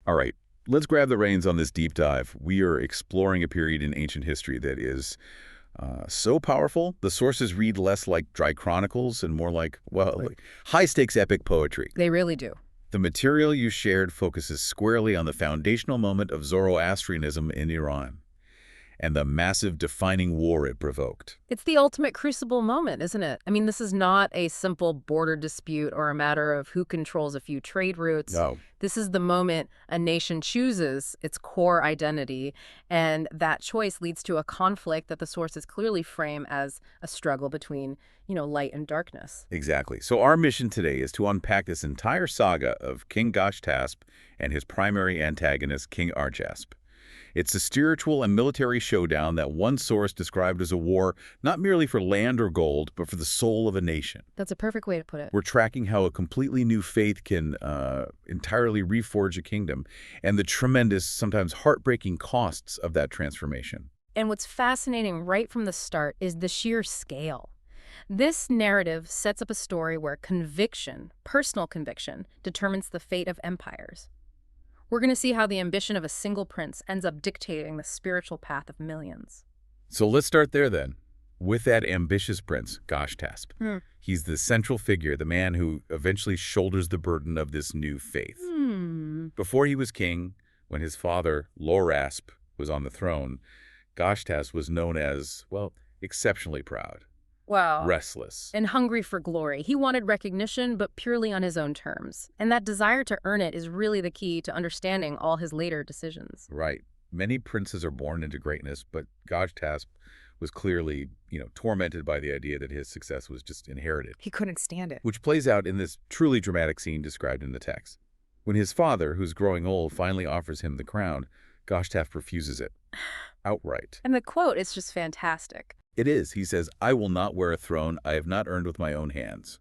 All right, let's grab the reins on this deep dive. We are exploring a period in ancient history that is so powerful, the sources read less like dry chronicles and more like, well, like high-stakes epic poetry. They really do. The material you shared focuses squarely on the foundational moment of Zoroastrianism in Iran and the massive defining war it provoked. It's the ultimate crucible moment, isn't it? I mean, this is not a simple border dispute or a matter of who controls a few trade routes. No. This is the moment a nation chooses its core identity, and that choice leads to a conflict that the sources clearly frame as a struggle between, light and darkness. Exactly. So our mission today is to unpack this entire saga of King Gushtasp and his primary antagonist, King Arjasp. It's a spiritual and military showdown that one source described as a war not merely for land or gold, but for the soul of a nation. That's a perfect way to put it. We're tracking how a completely new faith can entirely reforge a kingdom and the tremendous, sometimes heartbreaking costs of that transformation. And what's fascinating right from the start is the sheer scale. This narrative sets up a story where conviction, personal conviction, determines the fate of empires. We're going to see how the ambition of a single prince ends up dictating the spiritual path of millions. So let's start there then, with that ambitious prince, Gushtasp. He's the central figure, the man who eventually shoulders the burden of this new faith. Before he was king, when his father, Zoroaster, was on the throne, Gushtasp was known as, well, exceptionally proud. Wow. Restless. And hungry for glory. He wanted recognition, but purely on his own terms. And that desire to earn it is really the key to understanding all his later decisions. Right. Many princes are born into greatness, but Gushtasp was clearly, tormented by the idea that his success was just inherited. He couldn't stand it. Which plays out in this truly dramatic scene described in the text. When his father, who's growing old, finally offers him the crown, Gushtasp refuses it. Outright. And the quote is just fantastic. It is. He says, "I will not wear a throne I have not earned with my own hands."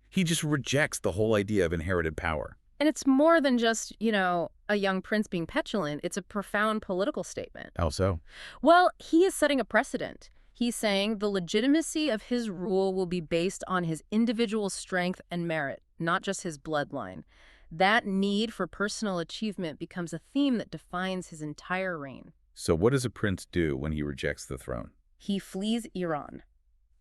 He just rejects the whole idea of inherited power. And it's more than just, a young prince being petulant. It's a profound political statement. How so? Well, he is setting a precedent. He's saying the legitimacy of his rule will be based on his individual strength and merit, not just his bloodline. That need for personal achievement becomes a theme that defines his entire reign. So what does a prince do when he rejects the throne? He flees Iran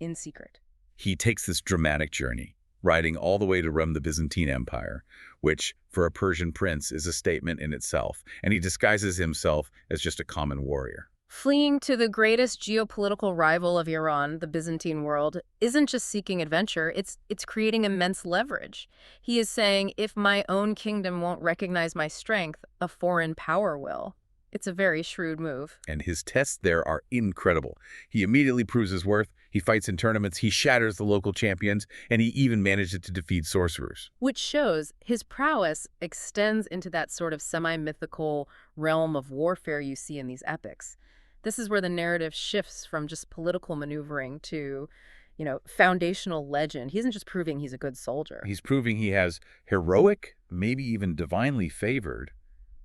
in secret. He takes this dramatic journey, riding all the way to run the Byzantine Empire, which, for a Persian prince, is a statement in itself, and he disguises himself as just a common warrior. Fleeing to the greatest geopolitical rival of Iran, the Byzantine world, isn't just seeking adventure, it's creating immense leverage. He is saying, if my own kingdom won't recognize my strength, a foreign power will. It's a very shrewd move. And his tests there are incredible. He immediately proves his worth, he fights in tournaments, he shatters the local champions, and he even manages to defeat sorcerers. Which shows his prowess extends into that sort of semi-mythical realm of warfare you see in these epics. This is where the narrative shifts from just political maneuvering to, foundational legend. He isn't just proving he's a good soldier. He's proving he has heroic, maybe even divinely favored,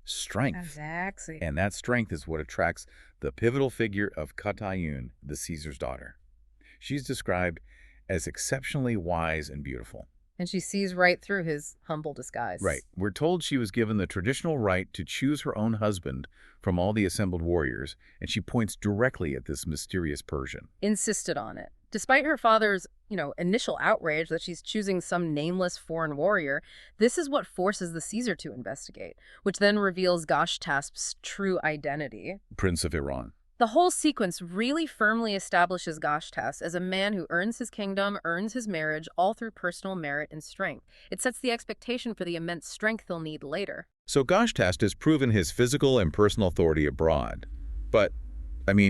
strength. Exactly. And that strength is what attracts the pivotal figure of Katayun, the Caesar's daughter. She's described as exceptionally wise and beautiful. And she sees right through his humble disguise. Right. We're told she was given the traditional right to choose her own husband from all the assembled warriors, and she points directly at this mysterious Persian. Insisted on it. Despite her father's, initial outrage that she's choosing some nameless foreign warrior, this is what forces the Caesar to investigate, which then reveals Gushtasp's true identity. Prince of Iran. The whole sequence really firmly establishes Gushtasp as a man who earns his kingdom, earns his marriage, all through personal merit and strength. It sets the expectation for the immense strength he'll need later. So Gushtasp has proven his physical and personal authority abroad. But,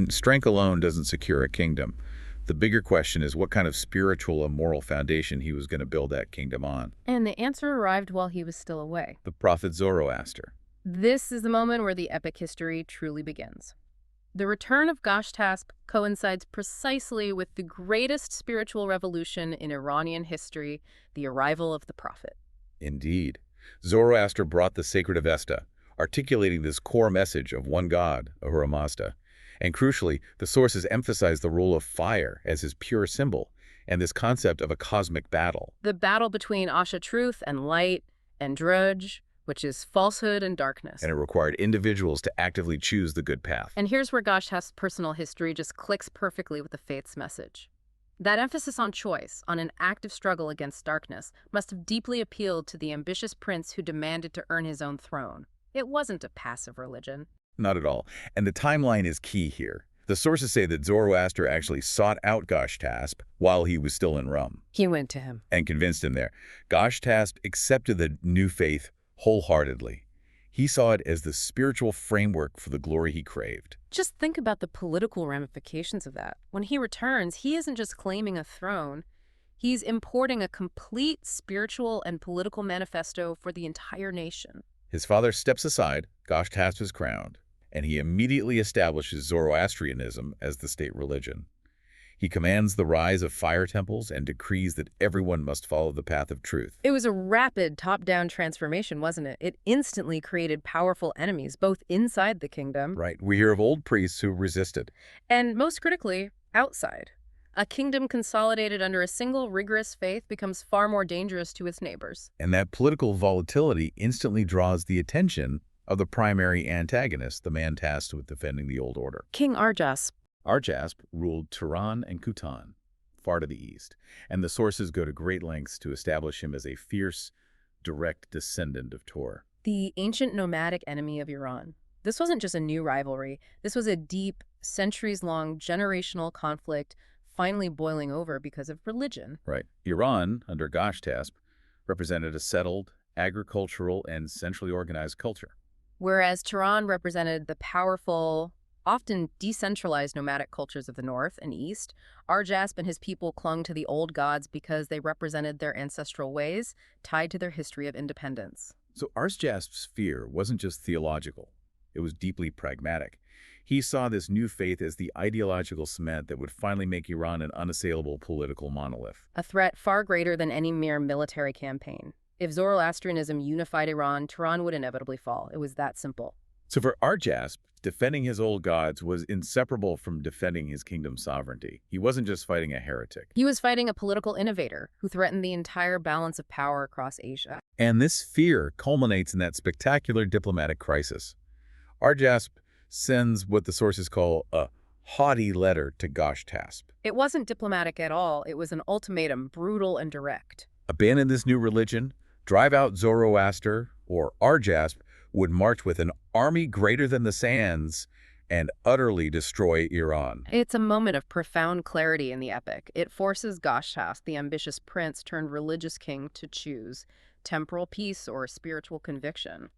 strength alone doesn't secure a kingdom. The bigger question is what kind of spiritual and moral foundation he was going to build that kingdom on. And the answer arrived while he was still away. The prophet Zoroaster. This is the moment where the epic history truly begins. The return of Gushtasp coincides precisely with the greatest spiritual revolution in Iranian history, the arrival of the prophet. Indeed. Zoroaster brought the sacred Avesta, articulating this core message of one God, Ahura Mazda. And crucially, the sources emphasize the role of fire as his pure symbol and this concept of a cosmic battle. The battle between Asha truth and light and Druj, which is falsehood and darkness. And it required individuals to actively choose the good path. And here's where Gushtasp's personal history just clicks perfectly with the faith's message. That emphasis on choice, on an active struggle against darkness, must have deeply appealed to the ambitious prince who demanded to earn his own throne. It wasn't a passive religion. Not at all. And the timeline is key here. The sources say that Zoroaster actually sought out Gushtasp while he was still in Rome. He went to him. And convinced him there. Gushtasp accepted the new faith wholeheartedly. He saw it as the spiritual framework for the glory he craved. Just think about the political ramifications of that. When he returns, he isn't just claiming a throne. He's importing a complete spiritual and political manifesto for the entire nation. His father steps aside, Gushtasp is crowned, and he immediately establishes Zoroastrianism as the state religion. He commands the rise of fire temples and decrees that everyone must follow the path of truth. It was a rapid top-down transformation, wasn't it? It instantly created powerful enemies, both inside the kingdom. Right. We hear of old priests who resisted. And most critically, outside. A kingdom consolidated under a single rigorous faith becomes far more dangerous to its neighbors. And that political volatility instantly draws the attention of the primary antagonist, the man tasked with defending the old order. King Arjasp. Arjasp ruled Turan and Kutan, far to the east, and the sources go to great lengths to establish him as a fierce, direct descendant of Tur. The ancient nomadic enemy of Iran. This wasn't just a new rivalry. This was a deep, centuries-long, generational conflict finally boiling over because of religion. Right. Iran, under Gushtasp, represented a settled, agricultural, and centrally organized culture. Whereas Turan represented the powerful, often decentralized nomadic cultures of the north and east, Arjasp and his people clung to the old gods because they represented their ancestral ways, tied to their history of independence. So Arjasp's fear wasn't just theological. It was deeply pragmatic. He saw this new faith as the ideological cement that would finally make Iran an unassailable political monolith. A threat far greater than any mere military campaign. If Zoroastrianism unified Iran, Turan would inevitably fall. It was that simple. So for Arjasp, defending his old gods was inseparable from defending his kingdom's sovereignty. He wasn't just fighting a heretic. He was fighting a political innovator who threatened the entire balance of power across Asia. And this fear culminates in that spectacular diplomatic crisis. Arjasp sends what the sources call a haughty letter to Gushtasp. It wasn't diplomatic at all. It was an ultimatum, brutal and direct. Abandon this new religion, drive out Zoroaster, or Arjasp would march with an army greater than the sands and utterly destroy Iran. It's a moment of profound clarity in the epic. It forces Gushtasp, the ambitious prince turned religious king, to choose temporal peace or spiritual conviction.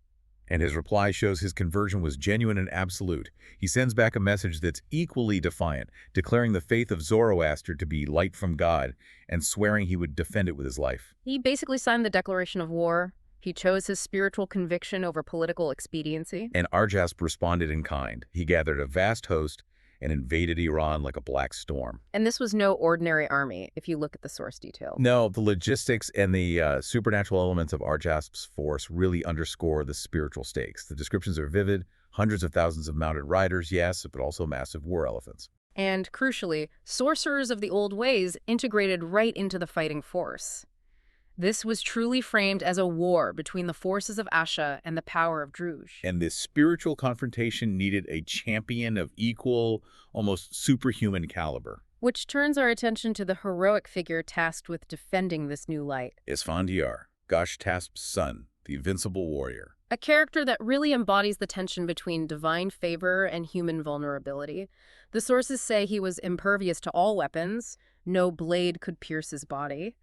And his reply shows his conversion was genuine and absolute. He sends back a message that's equally defiant, declaring the faith of Zoroaster to be light from God and swearing he would defend it with his life. He basically signed the declaration of war. He chose his spiritual conviction over political expediency. And Arjasp responded in kind. He gathered a vast host and invaded Iran like a black storm. And this was no ordinary army, if you look at the source detail. No, the logistics and the supernatural elements of Arjasp's force really underscore the spiritual stakes. The descriptions are vivid, hundreds of thousands of mounted riders, yes, but also massive war elephants. And crucially, sorcerers of the old ways integrated right into the fighting force. This was truly framed as a war between the forces of Asha and the power of Druj. And this spiritual confrontation needed a champion of equal, almost superhuman caliber. Which turns our attention to the heroic figure tasked with defending this new light. Isfandiar, Gushtasp's son, the invincible warrior. A character that really embodies the tension between divine favor and human vulnerability. The sources say he was impervious to all weapons. No blade could pierce his body.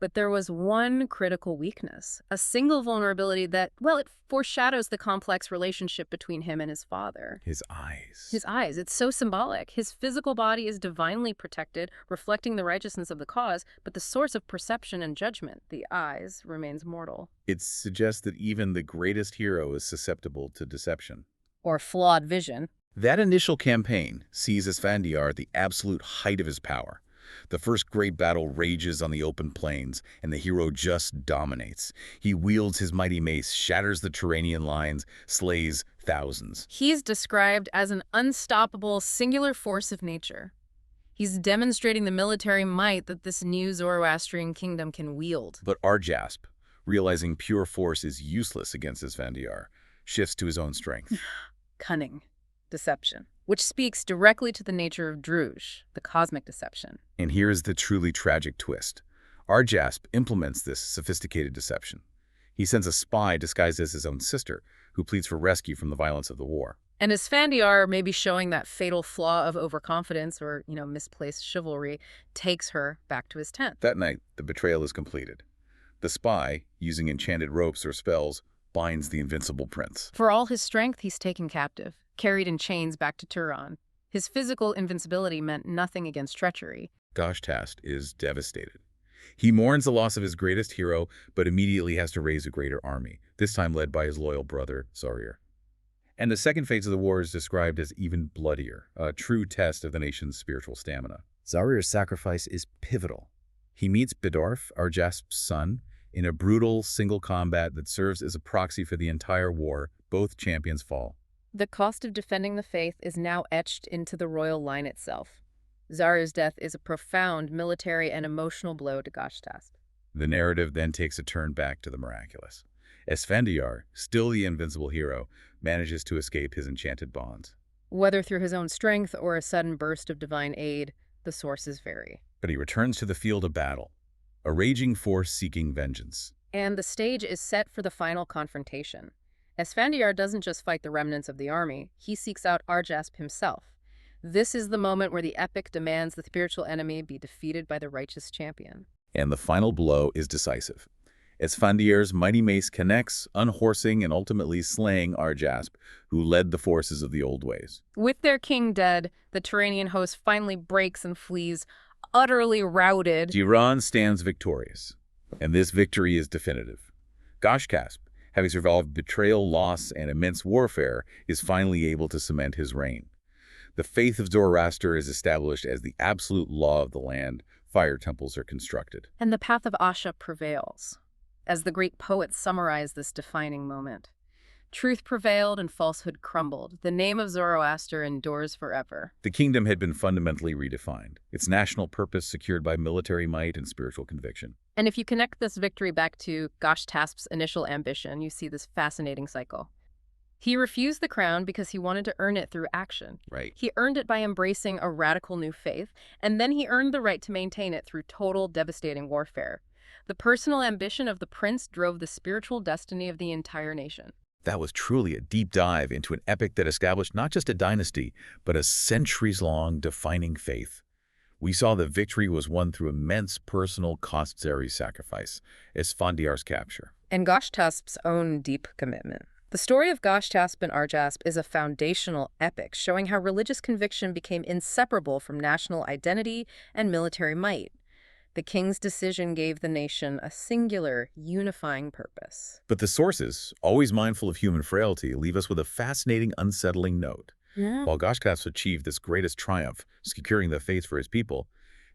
But there was one critical weakness, a single vulnerability that, well, it foreshadows the complex relationship between him and his father. His eyes. His eyes. It's so symbolic. His physical body is divinely protected, reflecting the righteousness of the cause, but the source of perception and judgment, the eyes, remains mortal. It suggests that even the greatest hero is susceptible to deception. Or flawed vision. That initial campaign sees Isfandiar at the absolute height of his power. The first great battle rages on the open plains, and the hero just dominates. He wields his mighty mace, shatters the Turanian lines, slays thousands. He's described as an unstoppable, singular force of nature. He's demonstrating the military might that this new Zoroastrian kingdom can wield. But Arjasp, realizing pure force is useless against Esfandiar, shifts to his own strength. Cunning. Deception. Which speaks directly to the nature of Druj, the cosmic deception. And here is the truly tragic twist. Arjasp implements this sophisticated deception. He sends a spy disguised as his own sister, who pleads for rescue from the violence of the war. And Esfandiar, maybe showing that fatal flaw of overconfidence or, misplaced chivalry, takes her back to his tent. That night, the betrayal is completed. The spy, using enchanted ropes or spells, binds the invincible prince. For all his strength, he's taken captive, carried in chains back to Turan. His physical invincibility meant nothing against treachery. Gushtasp is devastated. He mourns the loss of his greatest hero, but immediately has to raise a greater army, this time led by his loyal brother, Zoroaster. And the second phase of the war is described as even bloodier, a true test of the nation's spiritual stamina. Zoroaster's sacrifice is pivotal. He meets Bidorf, Arjasp's son, in a brutal single combat that serves as a proxy for the entire war. Both champions fall. The cost of defending the faith is now etched into the royal line itself. Zara's death is a profound military and emotional blow to Gushtasp. The narrative then takes a turn back to the miraculous. Esfandiar, still the invincible hero, manages to escape his enchanted bonds. Whether through his own strength or a sudden burst of divine aid, the sources vary. But he returns to the field of battle, a raging force seeking vengeance. And the stage is set for the final confrontation. Esfandiar doesn't just fight the remnants of the army, he seeks out Arjasp himself. This is the moment where the epic demands the spiritual enemy be defeated by the righteous champion. And the final blow is decisive. Esfandiar's mighty mace connects, unhorsing and ultimately slaying Arjasp, who led the forces of the old ways. With their king dead, the Turanian host finally breaks and flees, utterly routed. Turan stands victorious, and this victory is definitive. Gushtasp, having survived betrayal, loss, and immense warfare, is finally able to cement his reign. The faith of Zoroaster is established as the absolute law of the land. Fire temples are constructed. And the path of Asha prevails. As the great poets summarize this defining moment, truth prevailed and falsehood crumbled. The name of Zoroaster endures forever. The kingdom had been fundamentally redefined, its national purpose secured by military might and spiritual conviction. And if you connect this victory back to Gushtasp's initial ambition, you see this fascinating cycle. He refused the crown because he wanted to earn it through action. Right. He earned it by embracing a radical new faith, and then he earned the right to maintain it through total, devastating warfare. The personal ambition of the prince drove the spiritual destiny of the entire nation. That was truly a deep dive into an epic that established not just a dynasty, but a centuries-long defining faith. We saw that victory was won through immense personal, costly sacrifice, Esfandiar's capture, And Gushtasp's own deep commitment. The story of Gushtasp and Arjasp is a foundational epic showing how religious conviction became inseparable from national identity and military might. The king's decision gave the nation a singular, unifying purpose. But the sources, always mindful of human frailty, leave us with a fascinating, unsettling note. While Gushtasp achieved this greatest triumph, securing the faith for his people,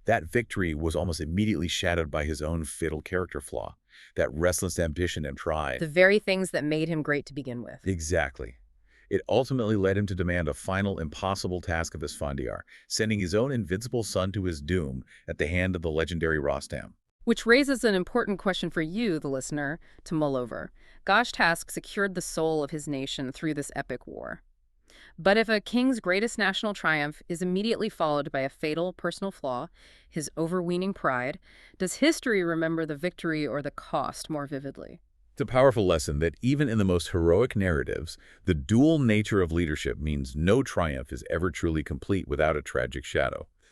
that victory was almost immediately shadowed by his own fatal character flaw, that restless ambition and pride. The very things that made him great to begin with. Exactly. It ultimately led him to demand a final, impossible task of Esfandiar, sending his own invincible son to his doom at the hand of the legendary Rostam. Which raises an important question for you, the listener, to mull over. Gushtasp secured the soul of his nation through this epic war. But if a king's greatest national triumph is immediately followed by a fatal personal flaw, his overweening pride, does history remember the victory or the cost more vividly? It's a powerful lesson that even in the most heroic narratives, the dual nature of leadership means no triumph is ever truly complete without a tragic shadow.